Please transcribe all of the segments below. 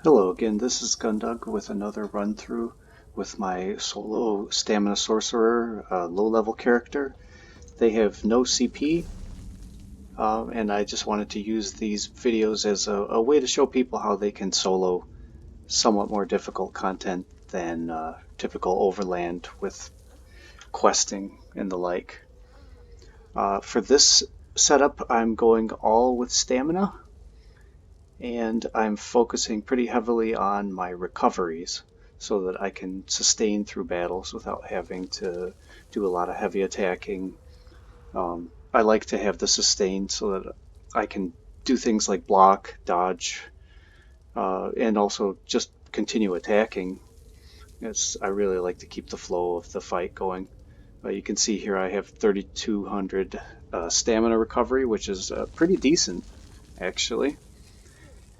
Hello again, this is Gundug with another run through with my solo stamina sorcerer low level character. They have no CP, and I just wanted to use these videos as a way to show people how they can solo somewhat more difficult content than typical overland with questing and the like. For this setup, I'm going all with stamina, and I'm focusing pretty heavily on my recoveries so that I can sustain through battles without having to do a lot of heavy attacking. I like to have the sustain so that I can do things like block, dodge, and also just continue attacking. I really like to keep the flow of the fight going. You can see here I have 3,200 stamina recovery, which is pretty decent actually,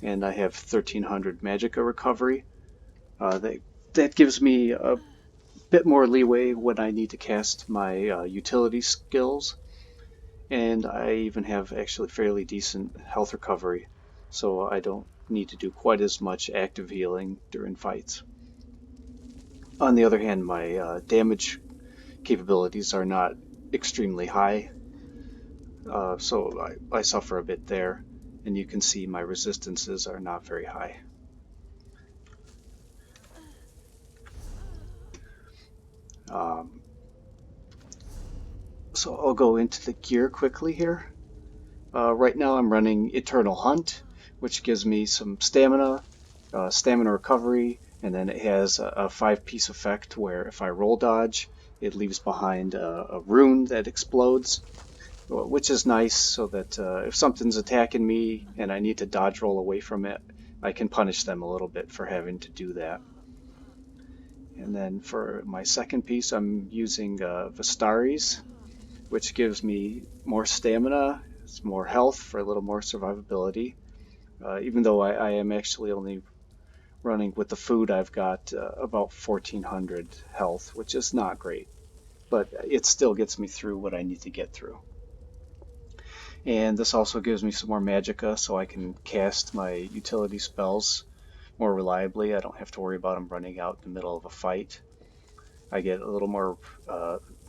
and I have 1,300 magicka recovery. That gives me a bit more leeway when I need to cast my utility skills, and I even have actually fairly decent health recovery, so I don't need to do quite as much active healing during fights. On the other hand, my damage capabilities are not extremely high, so I suffer a bit there, and you can see my resistances are not very high. Um, so I'll go into the gear quickly here. Right now I'm running Eternal Hunt, which gives me some stamina, stamina recovery, and then it has a 5-piece effect where if I roll dodge, it leaves behind a rune that explodes, which is nice so that if something's attacking me and I need to dodge roll away from it, I can punish them a little bit for having to do that. And then for my second piece, I'm using Vistaris, which gives me more stamina, it's more health for a little more survivability. Even though I am actually only running with the food, I've got about 1,400 health, which is not great, but it still gets me through what I need to get through. And this also gives me some more magicka, so I can cast my utility spells more reliably. I don't have to worry about them running out in the middle of a fight. I get a little more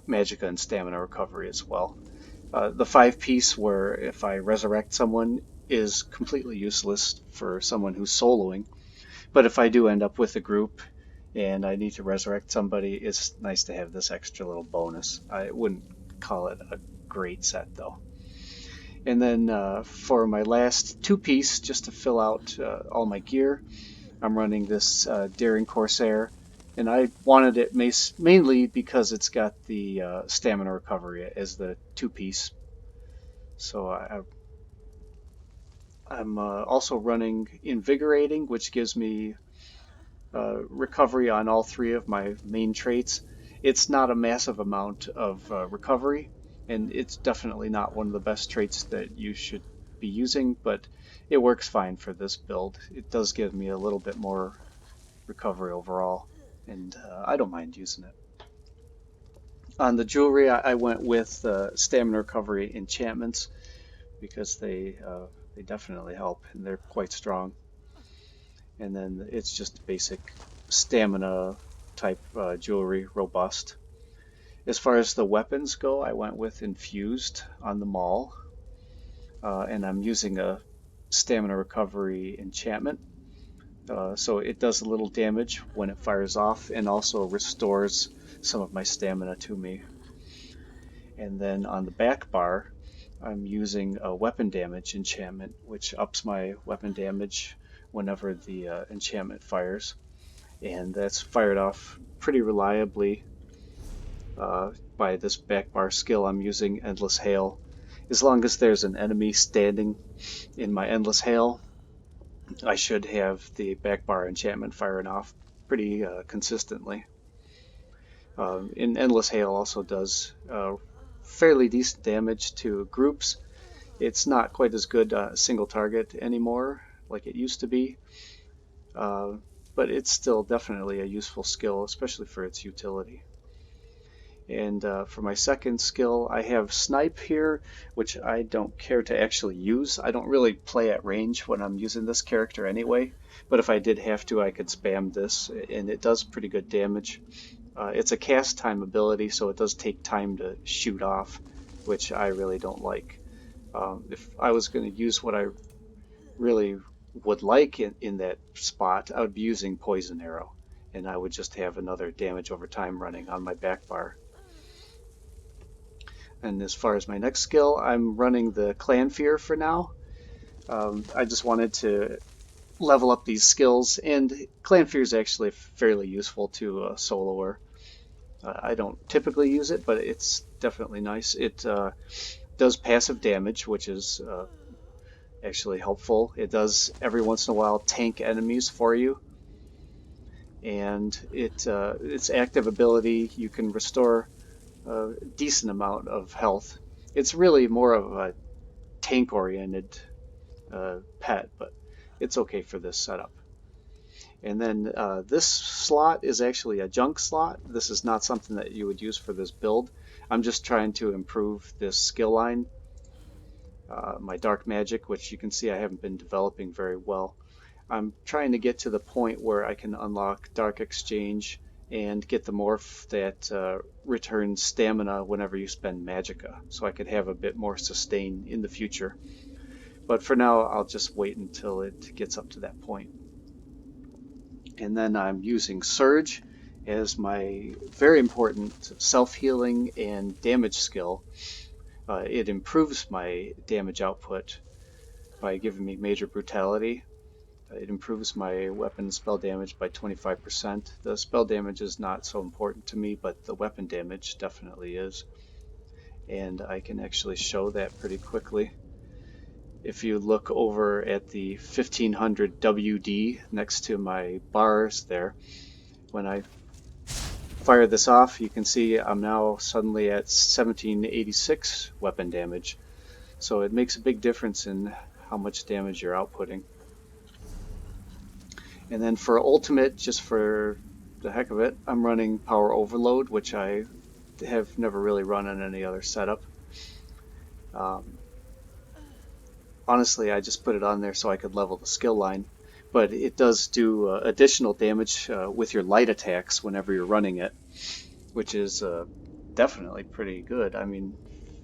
magicka and stamina recovery as well. The 5-piece where if I resurrect someone is completely useless for someone who's soloing, but if I do end up with a group and I need to resurrect somebody, it's nice to have this extra little bonus. I wouldn't call it a great set though. And then for my last 2-piece, just to fill out all my gear, I'm running this Daring Corsair, and I wanted it mainly because it's got the stamina recovery as the 2-piece. So I'm also running Invigorating, which gives me recovery on all 3 of my main traits. It's not a massive amount of recovery, and it's definitely not one of the best traits that you should be using, but it works fine for this build. It does give me a little bit more recovery overall, and I don't mind using it. On the jewelry, I went with stamina recovery enchantments because they definitely help and they're quite strong. And then it's just basic stamina type jewelry, robust. As far as the weapons go, I went with infused on the maul, and I'm using a stamina recovery enchantment. So it does a little damage when it fires off and also restores some of my stamina to me. And then on the back bar, I'm using a weapon damage enchantment, which ups my weapon damage whenever the enchantment fires. And that's fired off pretty reliably by this back bar skill I'm using, Endless Hail. As long as there's an enemy standing in my Endless Hail, I should have the back bar enchantment firing off pretty consistently. And Endless Hail also does fairly decent damage to groups. It's not quite as good single target anymore like it used to be, uh, but it's still definitely a useful skill, especially for its utility. And for my second skill, I have Snipe here, which I don't care to actually use. I don't really play at range when I'm using this character anyway, but if I did have to, I could spam this, and it does pretty good damage. It's a cast time ability, so it does take time to shoot off, which I really don't like. If I was going to use what I really would like in that spot, I would be using Poison Arrow, and I would just have another damage over time running on my back bar. And as far as my next skill, I'm running the Clan Fear for now. I just wanted to level up these skills, and Clan Fear is actually fairly useful to a soloer. I don't typically use it, but it's definitely nice. It does passive damage, which is actually helpful. It does every once in a while tank enemies for you, and its active ability, you can restore a decent amount of health. It's really more of a tank-oriented pet, but it's okay for this setup. And then this slot is actually a junk slot. This is not something that you would use for this build. I'm just trying to improve this skill line. My dark magic, which you can see I haven't been developing very well. I'm trying to get to the point where I can unlock Dark Exchange and get the morph that returns stamina whenever you spend magicka, so I could have a bit more sustain in the future. But for now, I'll just wait until it gets up to that point. And then I'm using Surge as my very important self-healing and damage skill. It improves my damage output by giving me major brutality. It improves my weapon spell damage by 25%. The spell damage is not so important to me, but the weapon damage definitely is. And I can actually show that pretty quickly. If you look over at the 1500 WD next to my bars there, when I fire this off, you can see I'm now suddenly at 1786 weapon damage. So it makes a big difference in how much damage you're outputting. And then for ultimate, just for the heck of it, I'm running Power Overload, which I have never really run on any other setup. Honestly, I just put it on there so I could level the skill line, but it does do additional damage with your light attacks whenever you're running it, which is definitely pretty good. I mean,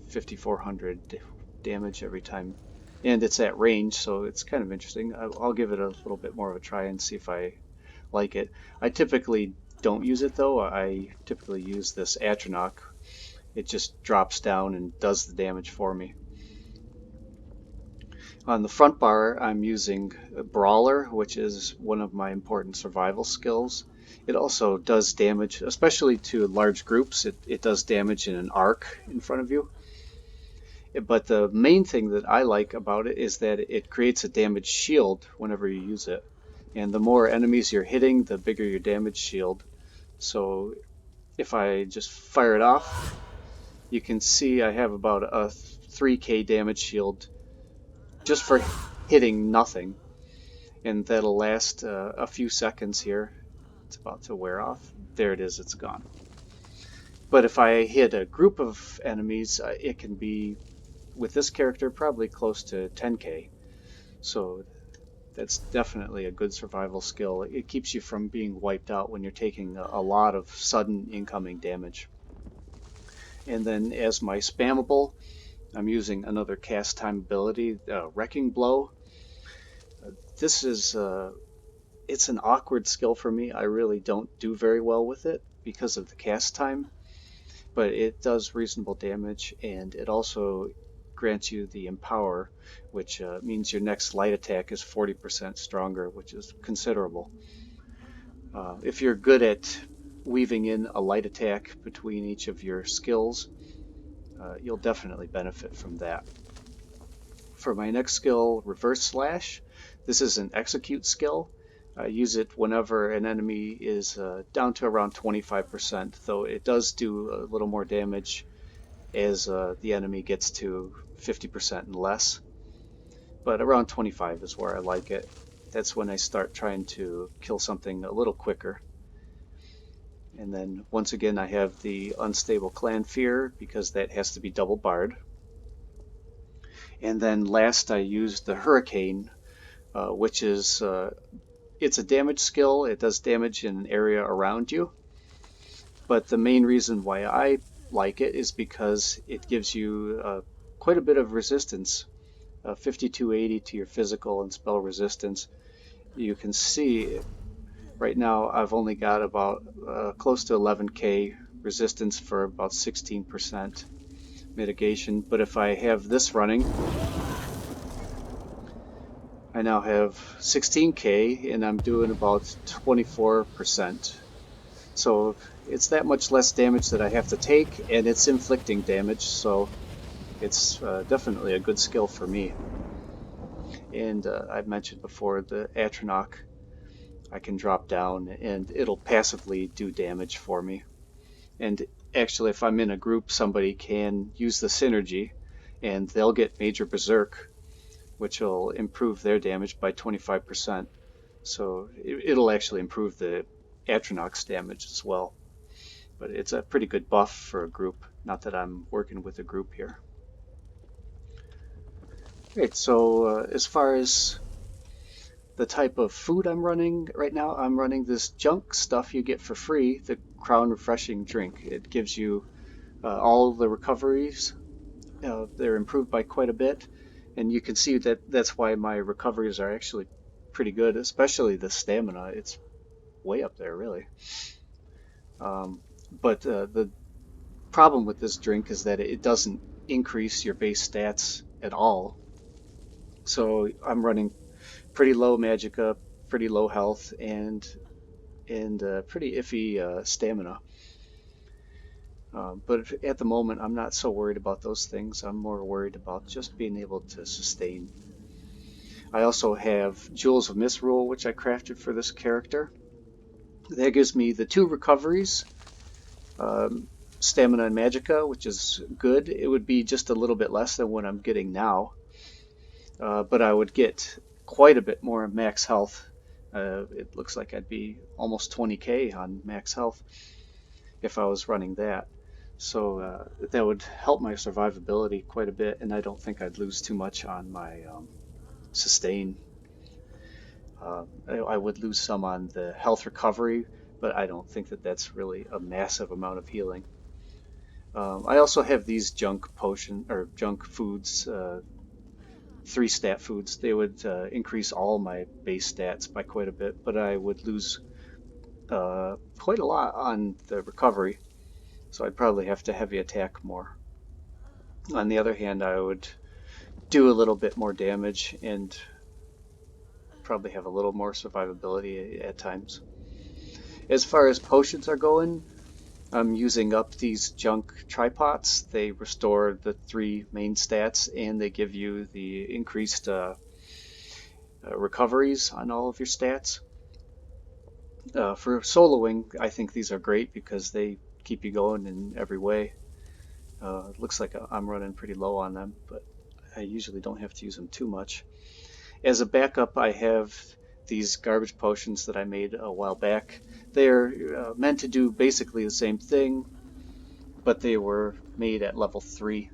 5,400 damage every time. And it's at range, so it's kind of interesting. I'll give it a little bit more of a try and see if I like it. I typically don't use it though. I typically use this Atronach. It just drops down and does the damage for me. On the front bar, I'm using Brawler, which is one of my important survival skills. It also does damage, especially to large groups. It does damage in an arc in front of you. But the main thing that I like about it is that it creates a damage shield whenever you use it. And the more enemies you're hitting, the bigger your damage shield. So if I just fire it off, you can see I have about a 3k damage shield just for hitting nothing. And that'll last a few seconds here. It's about to wear off. There it is, it's gone. But if I hit a group of enemies, it can be, with this character, probably close to 10k. So that's definitely a good survival skill. It keeps you from being wiped out when you're taking a lot of sudden incoming damage. And then as my spammable, I'm using another cast time ability, Wrecking Blow. This is it's an awkward skill for me. I really don't do very well with it because of the cast time, but it does reasonable damage, and it also grants you the Empower, which means your next light attack is 40% stronger, which is considerable. If you're good at weaving in a light attack between each of your skills, you'll definitely benefit from that. For my next skill, Reverse Slash, this is an execute skill. I use it whenever an enemy is down to around 25%, though it does do a little more damage as the enemy gets to 50% and less. But around 25 is where I like it. That's when I start trying to kill something a little quicker. And then once again I have the unstable clan fear because that has to be double barred. And then last I used the hurricane, which is it's a damage skill. It does damage in an area around you. But the main reason why I like it is because it gives you quite a bit of resistance, 5280 to your physical and spell resistance. You can see right now I've only got about close to 11k resistance for about 16% mitigation. But if I have this running, I now have 16k and I'm doing about 24%. So it's that much less damage that I have to take, and it's inflicting damage, so it's definitely a good skill for me. And I've mentioned before the Atronach, I can drop down and it'll passively do damage for me. And actually, if I'm in a group, somebody can use the synergy and they'll get Major Berserk, which will improve their damage by 25%. So it'll actually improve the Atronach's damage as well. But it's a pretty good buff for a group. Not that I'm working with a group here. Great, so as far as the type of food I'm running right now, I'm running this junk stuff you get for free, the Crown Refreshing Drink. It gives you all the recoveries. They're improved by quite a bit. And you can see that that's why my recoveries are actually pretty good, especially the stamina. It's way up there, really. But the problem with this drink is that it doesn't increase your base stats at all. So I'm running pretty low magicka, pretty low health, and pretty iffy stamina. But at the moment, I'm not so worried about those things. I'm more worried about just being able to sustain. I also have Jewels of Misrule, which I crafted for this character. That gives me the 2 recoveries, stamina and magicka, which is good. It would be just a little bit less than what I'm getting now, but I would get quite a bit more max health. It looks like I'd be almost 20k on max health if I was running that. So that would help my survivability quite a bit, and I don't think I'd lose too much on my sustain. I would lose some on the health recovery, but I don't think that that's really a massive amount of healing. I also have these junk potion or junk foods, 3 stat foods. They would increase all my base stats by quite a bit, but I would lose quite a lot on the recovery, so I'd probably have to heavy attack more. On the other hand, I would do a little bit more damage and probably have a little more survivability at times. As far as potions are going, I'm using up these junk tripods. They restore the 3 main stats and they give you the increased recoveries on all of your stats. For soloing, I think these are great because they keep you going in every way. It looks like I'm running pretty low on them, but I usually don't have to use them too much. As a backup, I have these garbage potions that I made a while back. They're meant to do basically the same thing, but they were made at level 3,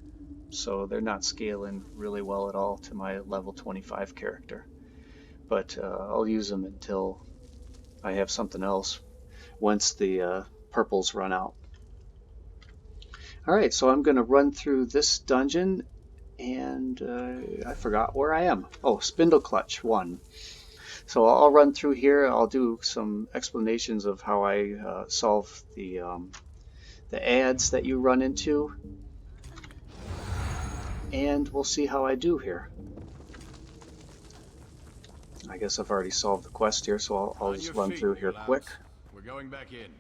so they're not scaling really well at all to my level 25 character. But I'll use them until I have something else once the purples run out. Alright, so I'm going to run through this dungeon, and I forgot where I am. Oh, Spindleclutch I. So I'll run through here. I'll do some explanations of how I solve the ads that you run into, and we'll see how I do here. I guess I've already solved the quest here, so I'll just run through here quick. We're going back in.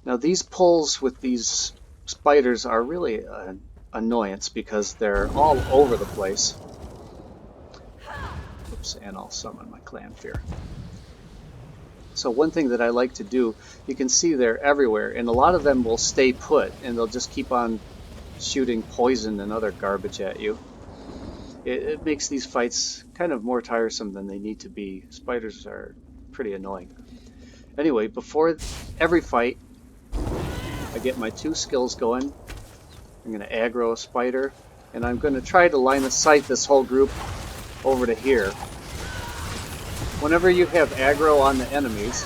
Now these pulls with these spiders are really an annoyance because they're all over the place. Oops, and I'll summon my clan fear. So one thing that I like to do, you can see they're everywhere, and a lot of them will stay put, and they'll just keep on shooting poison and other garbage at you. It makes these fights kind of more tiresome than they need to be. Spiders are pretty annoying. Anyway, before every fight, I get my 2 skills going. I'm going to aggro a spider, and I'm going to try to line of sight this whole group over to here. Whenever you have aggro on the enemies,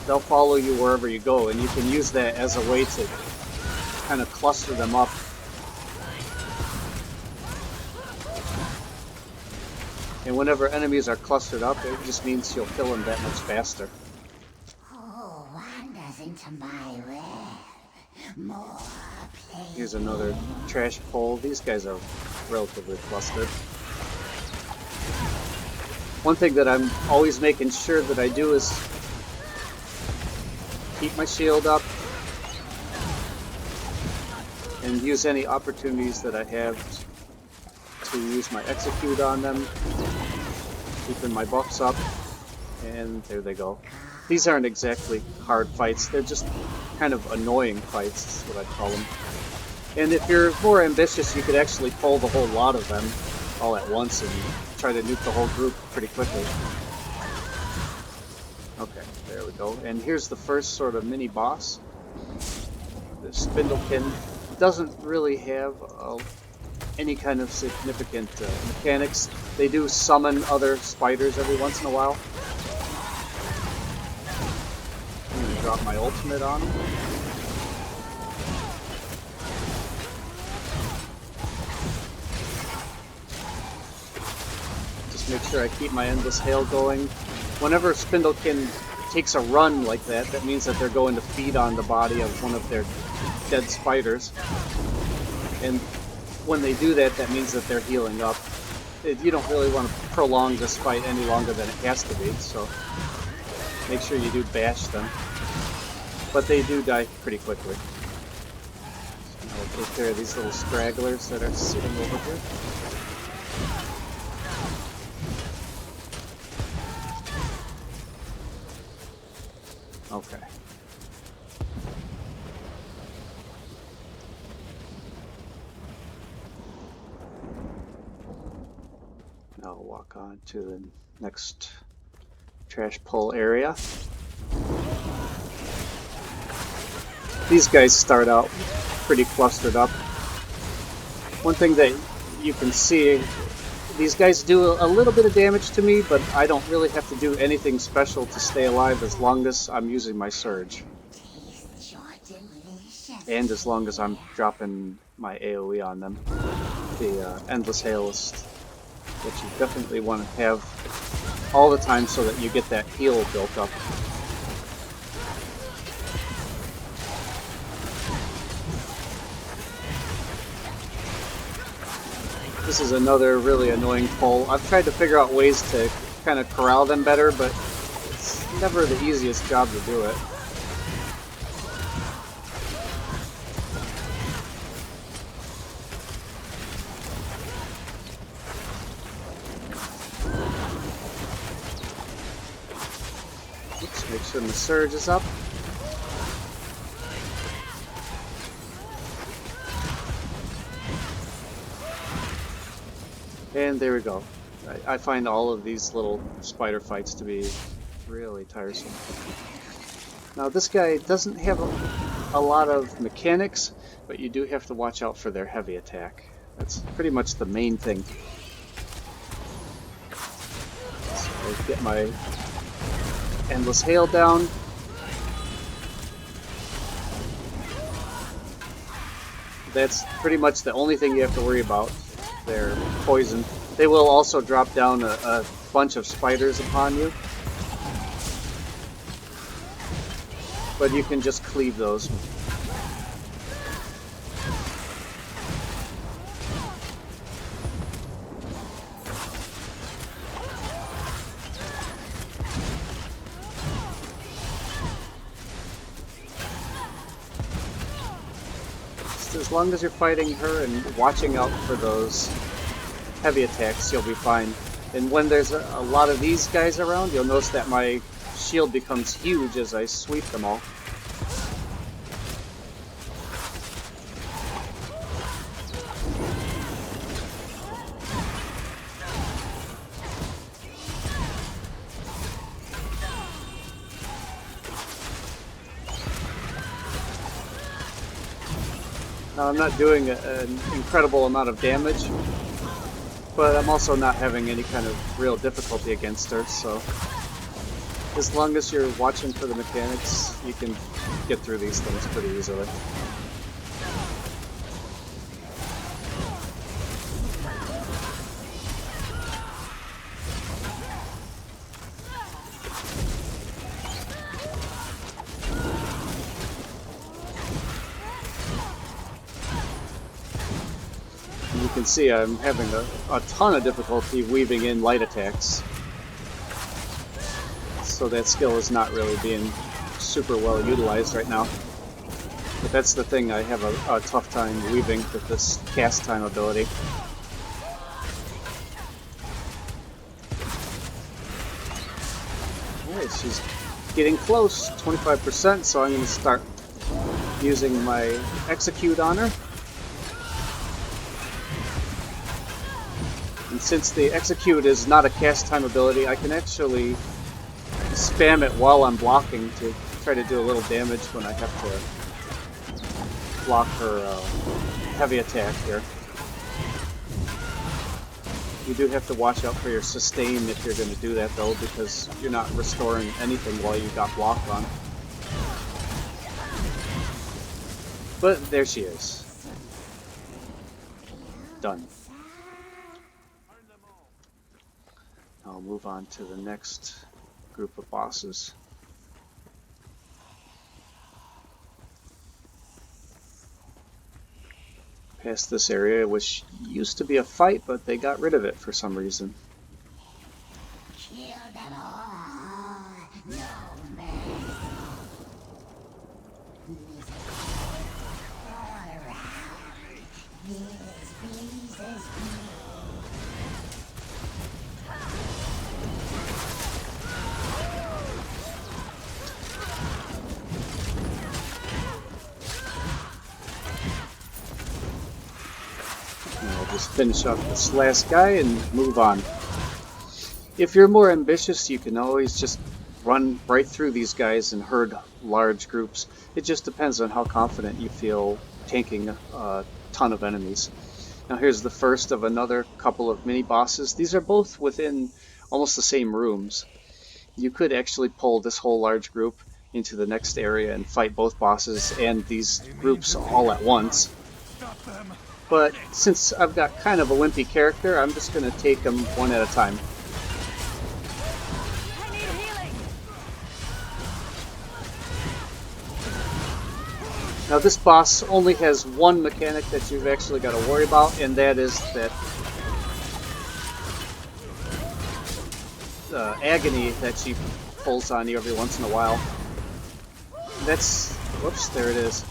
they'll follow you wherever you go, and you can use that as a way to kind of cluster them up. And whenever enemies are clustered up, it just means you'll kill them that much faster. Oh, wanders into my web. More play. Here's another trash pole. These guys are relatively clustered. One thing that I'm always making sure that I do is keep my shield up and use any opportunities that I have to use my execute on them, keeping my buffs up, and there they go. These aren't exactly hard fights, they're just kind of annoying fights, is what I call them. And if you're more ambitious, you could actually pull the whole lot of them all at once and try to nuke the whole group pretty quickly. Okay, there we go. And here's the first sort of mini boss. The Spindleclutch doesn't really have any kind of significant mechanics. They do summon other spiders every once in a while. I'm going to drop my ultimate on him. Just make sure I keep my endless hail going. Whenever Spindleclutch takes a run like that, that means that they're going to feed on the body of one of their dead spiders. And when they do that, that means that they're healing up. You don't really want to prolong this fight any longer than it has to be, so make sure you do bash them. But they do die pretty quickly. So I'll take care of these little stragglers that are sitting over here. Okay. I'll walk on to the next trash pull area. These guys start out pretty clustered up. One thing that you can see, these guys do a little bit of damage to me, but I don't really have to do anything special to stay alive as long as I'm using my surge. And as long as I'm dropping my AoE on them. The endless hail is what you definitely want to have all the time so that you get that heal built up. This is another really annoying pull. I've tried to figure out ways to kind of corral them better, but it's never the easiest job to do it. Oops, make sure the surge is up. And there we go. I find all of these little spider fights to be really tiresome. Now this guy doesn't have a lot of mechanics, but you do have to watch out for their heavy attack. That's pretty much the main thing. So I get my endless hail down. That's pretty much the only thing you have to worry about. They're poison. They will also drop down a bunch of spiders upon you. But you can just cleave those. As long as you're fighting her and watching out for those heavy attacks, you'll be fine. And when there's a lot of these guys around, you'll notice that my shield becomes huge as I sweep them all. Now I'm not doing an incredible amount of damage, but I'm also not having any kind of real difficulty against her, so as long as you're watching for the mechanics, you can get through these things pretty easily. You can see I'm having a ton of difficulty weaving in light attacks. So that skill is not really being super well utilized right now. But that's the thing, I have a tough time weaving with this cast time ability. Alright, she's getting close, 25%, so I'm going to start using my execute on her. And since the execute is not a cast time ability, I can actually spam it while I'm blocking to try to do a little damage when I have to block her heavy attack here. You do have to watch out for your sustain if you're going to do that though, because you're not restoring anything while you got block on. But there she is. Done. I'll move on to the next group of bosses. Past this area, which used to be a fight, but they got rid of it for some reason. Kill them all. No mercy. All around. This pleases me. I'll just finish off this last guy and move on. If you're more ambitious, you can always just run right through these guys and herd large groups. It just depends on how confident you feel tanking a ton of enemies. Now here's the first of another couple of mini bosses. These are both within almost the same rooms. You could actually pull this whole large group into the next area and fight both bosses and these groups all at once. But since I've got kind of a wimpy character, I'm just going to take them one at a time. Now this boss only has one mechanic that you've actually got to worry about, and that is that agony that she pulls on you every once in a while. That's... whoops, there it is.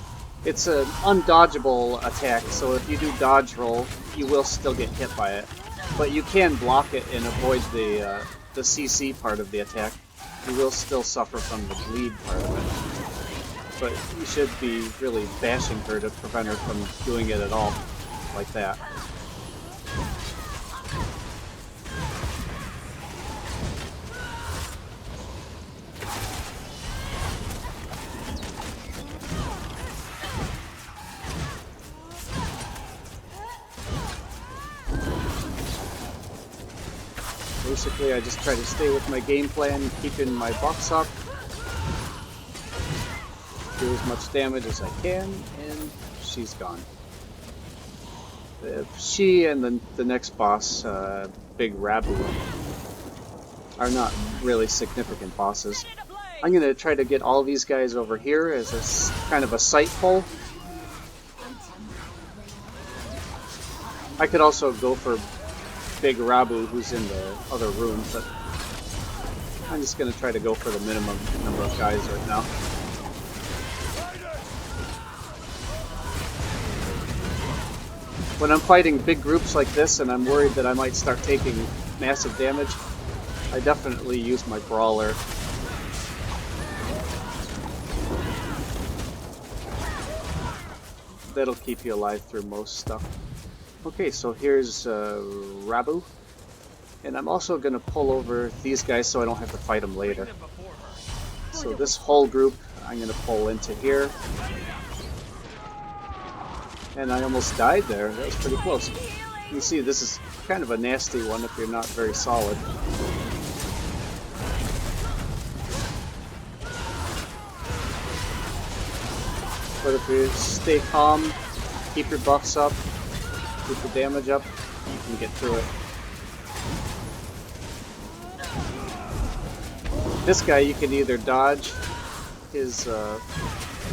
It's an undodgeable attack, so if you do dodge roll, you will still get hit by it. But you can block it and avoid the CC part of the attack. You will still suffer from the bleed part of it. But you should be really bashing her to prevent her from doing it at all, like that. Basically, I just try to stay with my game plan, keeping my buffs up, do as much damage as I can, and she's gone. She and the next boss, Big Rabu, are not really significant bosses. I'm going to try to get all these guys over here as a kind of a sight pull. I could also go for Big Rabu, who's in the other room, but I'm just going to try to go for the minimum number of guys right now. When I'm fighting big groups like this and I'm worried that I might start taking massive damage, I definitely use my brawler. That'll keep you alive through most stuff. Okay, so here's Rabu, and I'm also going to pull over these guys so I don't have to fight them later. So this whole group I'm going to pull into here. And I almost died there. That was pretty close. You can see this is kind of a nasty one if you're not very solid. But if you stay calm, keep your buffs up, keep the damage up, you can get through it. This guy, you can either dodge his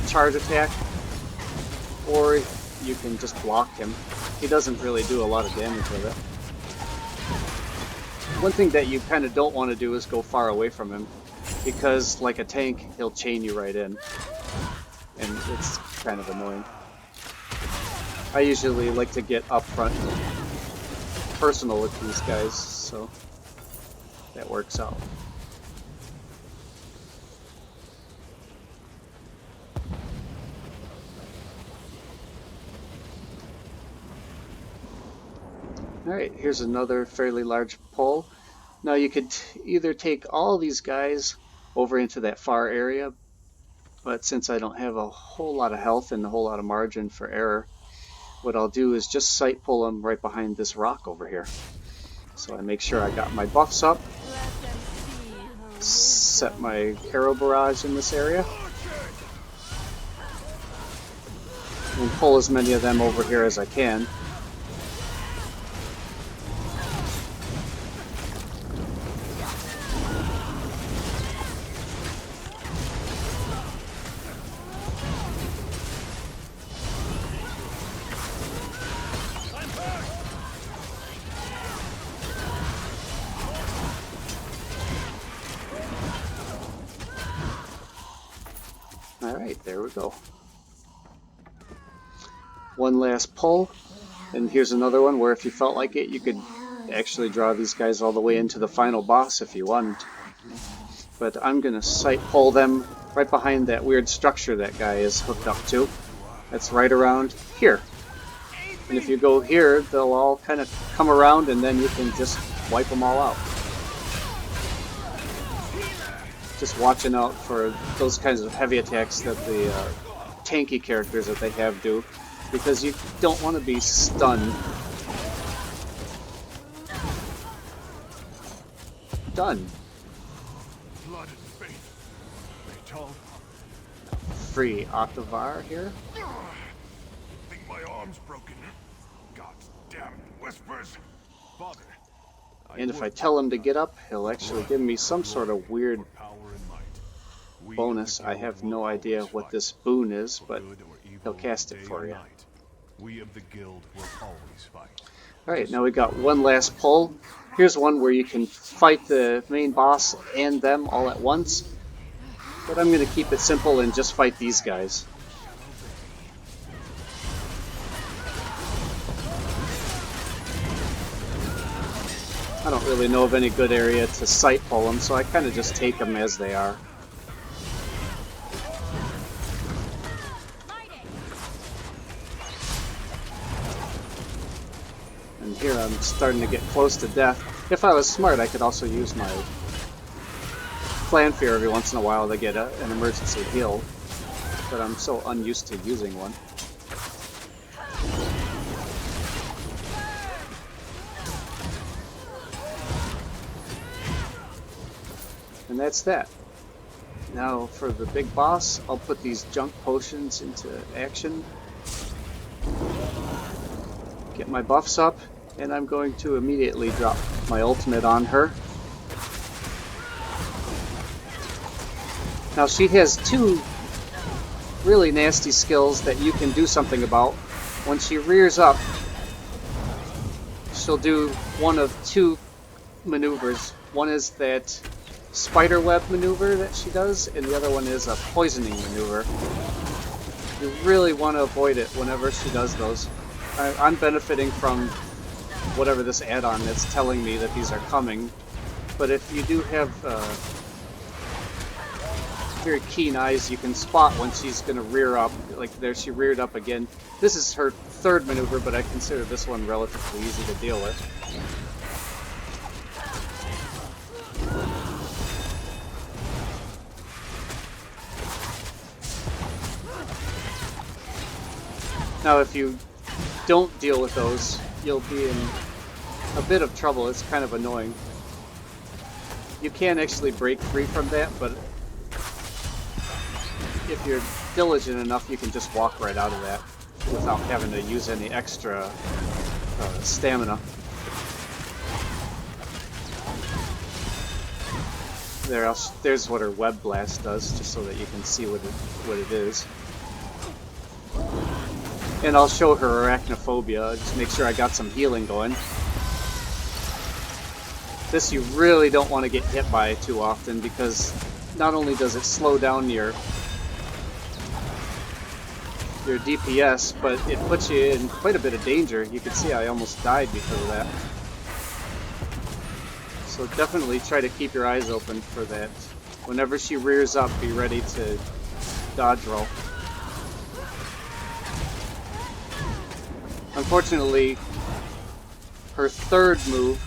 charge attack, or you can just block him. He doesn't really do a lot of damage with it. One thing that you kind of don't want to do is go far away from him, because like a tank, he'll chain you right in, and it's kind of annoying. I usually like to get up front personal with these guys, so that works out. Alright, here's another fairly large pole. Now you could either take all these guys over into that far area, but since I don't have a whole lot of health and a whole lot of margin for error, what I'll do is just sight pull them right behind this rock over here. So I make sure I got my buffs up, set my arrow barrage in this area, and pull as many of them over here as I can. Alright, there we go. One last pull, and here's another one where if you felt like it, you could actually draw these guys all the way into the final boss if you wanted. But I'm going to sight pull them right behind that weird structure that guy is hooked up to. That's right around here. And if you go here, they'll all kind of come around and then you can just wipe them all out. Just watching out for those kinds of heavy attacks that the tanky characters that they have do, because you don't want to be stunned. Done. Blood and faith. They told. Free Octavar here. I think my arm's broken. God's damn whispers. Father. And if I tell him to get up, he'll actually give me some sort of weird bonus. I have no idea what this boon is, but he'll cast it for you. We of the guild will always fight. Alright, now we got one last pull. Here's one where you can fight the main boss and them all at once. But I'm going to keep it simple and just fight these guys. I don't really know of any good area to sight pull them, so I kind of just take them as they are. And here I'm starting to get close to death. If I was smart, I could also use my Clan Fear every once in a while to get an emergency heal, but I'm so unused to using one. And that's that. Now for the big boss, I'll put these junk potions into action. Get my buffs up, and I'm going to immediately drop my ultimate on her. Now she has two really nasty skills that you can do something about. When she rears up, she'll do one of two maneuvers. One is that spiderweb maneuver that she does, and the other one is a poisoning maneuver. You really want to avoid it whenever she does those. I'm benefiting from whatever this add-on that's telling me that these are coming, but if you do have very keen eyes, you can spot when she's going to rear up. Like there, she reared up again. This is her third maneuver, but I consider this one relatively easy to deal with. Now Now if you don't deal with those, you'll be in a bit of trouble. It's kind of annoying. You can actually break free from that, but if you're diligent enough, you can just walk right out of that without having to use any extra stamina. There's what her web blast does, just so that you can see what it is. And I'll show her arachnophobia, just make sure I got some healing going. This you really don't want to get hit by too often, because not only does it slow down your DPS, but it puts you in quite a bit of danger. You can see I almost died because of that. So definitely try to keep your eyes open for that. Whenever she rears up, be ready to dodge roll. Unfortunately, her third move,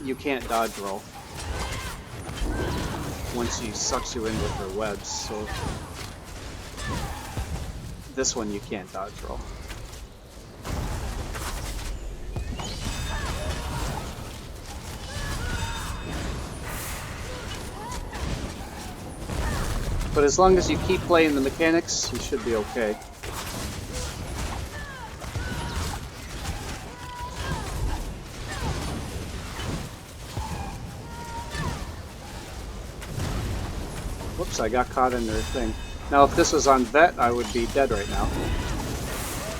you can't dodge roll once she sucks you in with her webs, so this one you can't dodge roll. But as long as you keep playing the mechanics, you should be okay. Whoops, I got caught in their thing. Now if this was on vet, I would be dead right now.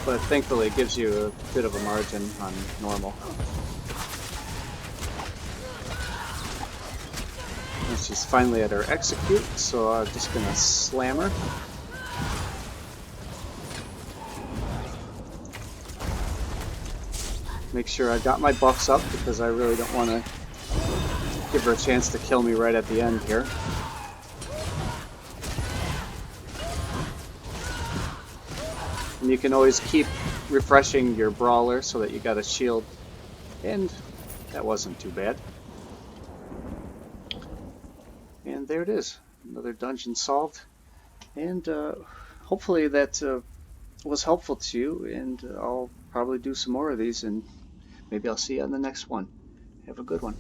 But thankfully it gives you a bit of a margin on normal. And she's finally at her execute, so I'm just gonna slam her. Make sure I got my buffs up, because I really don't want to give her a chance to kill me right at the end here. And you can always keep refreshing your brawler so that you got a shield. And that wasn't too bad. And there it is. Another dungeon solved. And hopefully that was helpful to you. And I'll probably do some more of these, and maybe I'll see you on the next one. Have a good one.